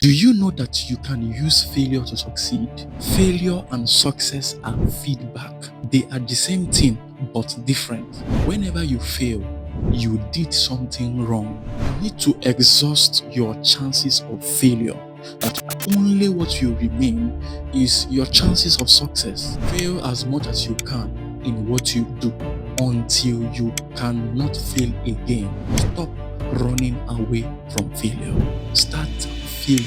Do you know that you can use failure to succeed? Failure and success are feedback. They are the same thing but different. Whenever you fail, you did something wrong. You need to exhaust your chances of failure. That only what will remain is your chances of success. Fail as much as you can in what you do until you cannot fail again. Stop running away from failure. Start failing.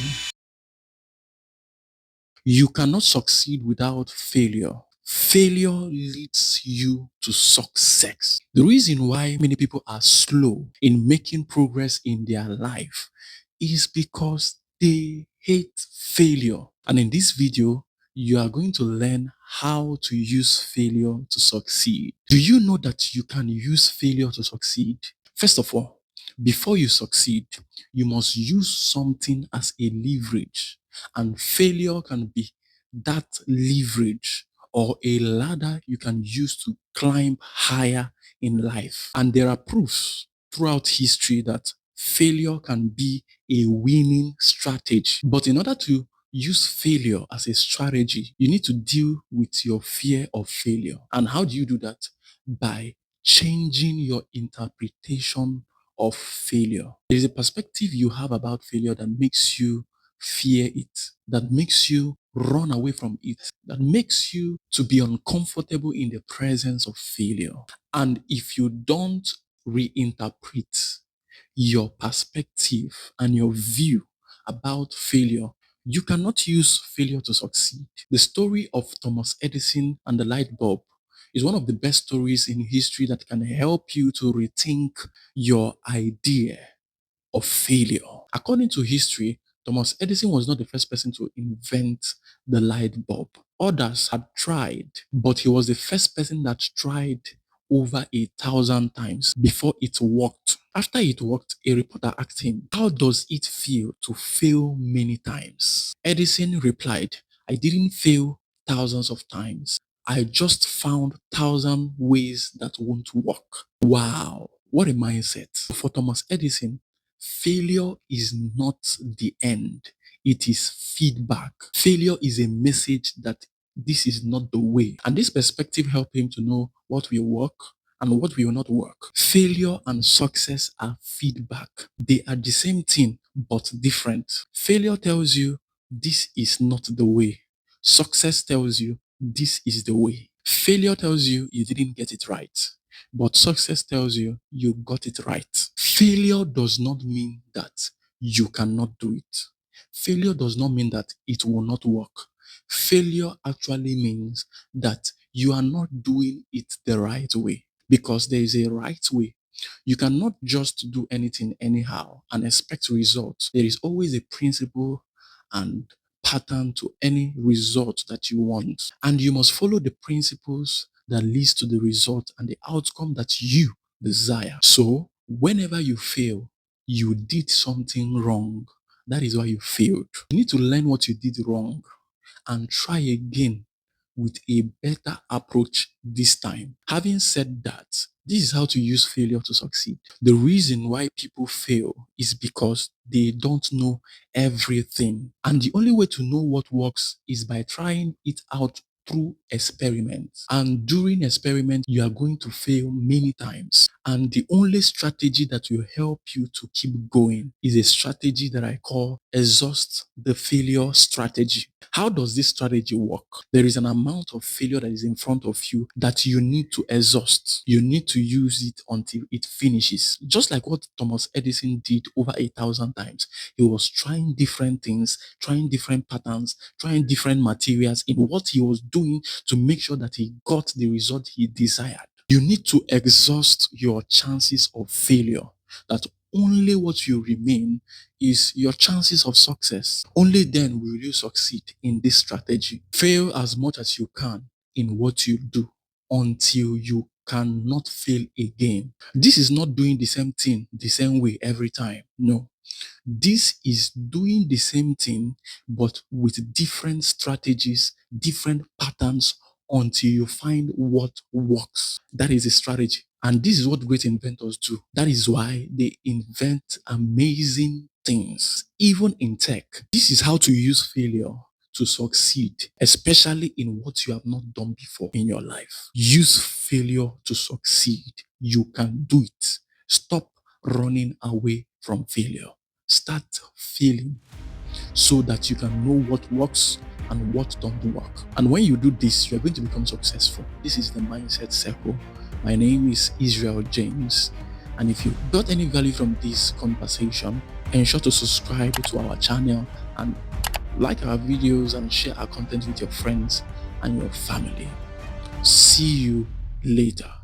You cannot succeed without failure. Failure leads you to success. The reason why many people are slow in making progress in their life is because they hate failure. And in this video, you are going to learn how to use failure to succeed. Do you know that you can use failure to succeed? First of all, before you succeed, you must use something as a leverage, and failure can be that leverage or a ladder you can use to climb higher in life. And there are proofs throughout history that failure can be a winning strategy. But in order to use failure as a strategy, you need to deal with your fear of failure. And how do you do that? By changing your interpretation of failure. There is a perspective you have about failure that makes you fear it, that makes you run away from it, that makes you to be uncomfortable in the presence of failure. And if you don't reinterpret your perspective and your view about failure, you cannot use failure to succeed. The story of Thomas Edison and the light bulb is one of the best stories in history that can help you to rethink your idea of failure. According to history, Thomas Edison was not the first person to invent the light bulb. Others had tried, but he was the first person that tried over 1,000 times before it worked. After it worked, a reporter asked him, "How does it feel to fail many times?" Edison replied, "I didn't fail thousands of times. I just found 1,000 ways that won't work." Wow, what a mindset. For Thomas Edison, failure is not the end. It is feedback. Failure is a message that this is not the way. And this perspective helped him to know what will work and what will not work. Failure and success are feedback. They are the same thing, but different. Failure tells you this is not the way. Success tells you this is the way. Failure tells you you didn't get it right, but success tells you you got it right. Failure does not mean that you cannot do it. Failure does not mean that it will not work. Failure actually means that you are not doing it the right way, because there is a right way. You cannot just do anything anyhow and expect results. There is always a principle and pattern to any result that you want. And you must follow the principles that leads to the result and the outcome that you desire. So whenever you fail, you did something wrong. That is why you failed. You need to learn what you did wrong and try again with a better approach this time. Having said that, this is how to use failure to succeed. The reason why people fail is because they don't know everything. And the only way to know what works is by trying it out through experiments. And during experiment, you are going to fail many times. And the only strategy that will help you to keep going is a strategy that I call exhaust the failure strategy. How does this strategy work? There is an amount of failure that is in front of you that you need to exhaust. You need to use it until it finishes. Just like what Thomas Edison did over 1,000 times. He was trying different things, trying different patterns, trying different materials in what he was doing to make sure that he got the result he desired. You need to exhaust your chances of failure. That only what will remain is your chances of success. Only then will you succeed in this strategy. Fail as much as you can in what you do until you cannot fail again. This is not doing the same thing the same way every time. No. This is doing the same thing, but with different strategies, different patterns until you find what works. That is a strategy. And this is what great inventors do. That is why they invent amazing things, even in tech. This is how to use failure to succeed, especially in what you have not done before in your life. Use failure to succeed. You can do it. Stop running away from failure. Start failing so that you can know what works and what don't work. And when you do this, you're going to become successful. This is the Mindset Circle. My name is Israel Jamez. And if you got any value from this conversation, ensure to subscribe to our channel and like our videos and share our content with your friends and your family. See you later.